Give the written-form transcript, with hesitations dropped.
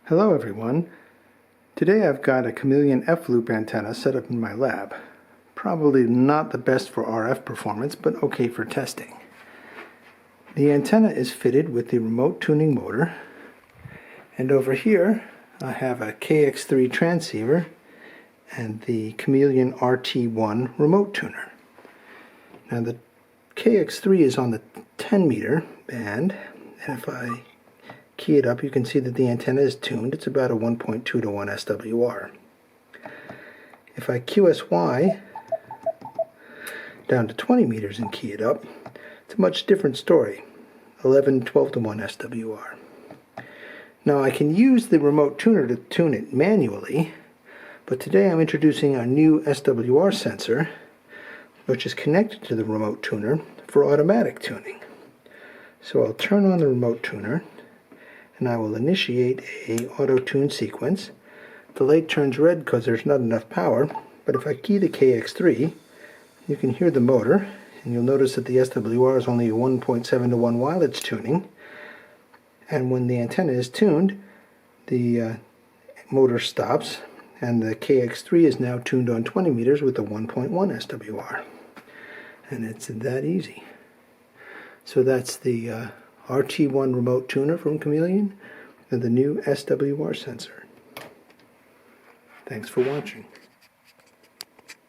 Hello everyone. Today I've got a Chameleon F-Loop antenna set up in my lab. Probably not the best for RF performance, but okay for testing. The antenna is fitted with the remote tuning motor, and over here I have a KX3 transceiver and the Chameleon RT1 remote tuner. Now the KX3 is on the 10 meter band, and if I key it up, you can see that the antenna is tuned. It's about a 1.2 to 1 SWR. If I QSY down to 20 meters and key it up, it's a much different story. 11, 12 to 1 SWR. Now I can use the remote tuner to tune it manually, but today I'm introducing a new SWR sensor which is connected to the remote tuner for automatic tuning. So I'll turn on the remote tuner and I will initiate a auto-tune sequence. The light turns red because there's not enough power, but if I key the KX3, you can hear the motor, and you'll notice that the SWR is only 1.7 to 1 while it's tuning. And when the antenna is tuned, the motor stops, and the KX3 is now tuned on 20 meters with a 1.1 SWR. And it's that easy. So that's the RT1 remote tuner from Chameleon and the new SWR sensor. Thanks for watching.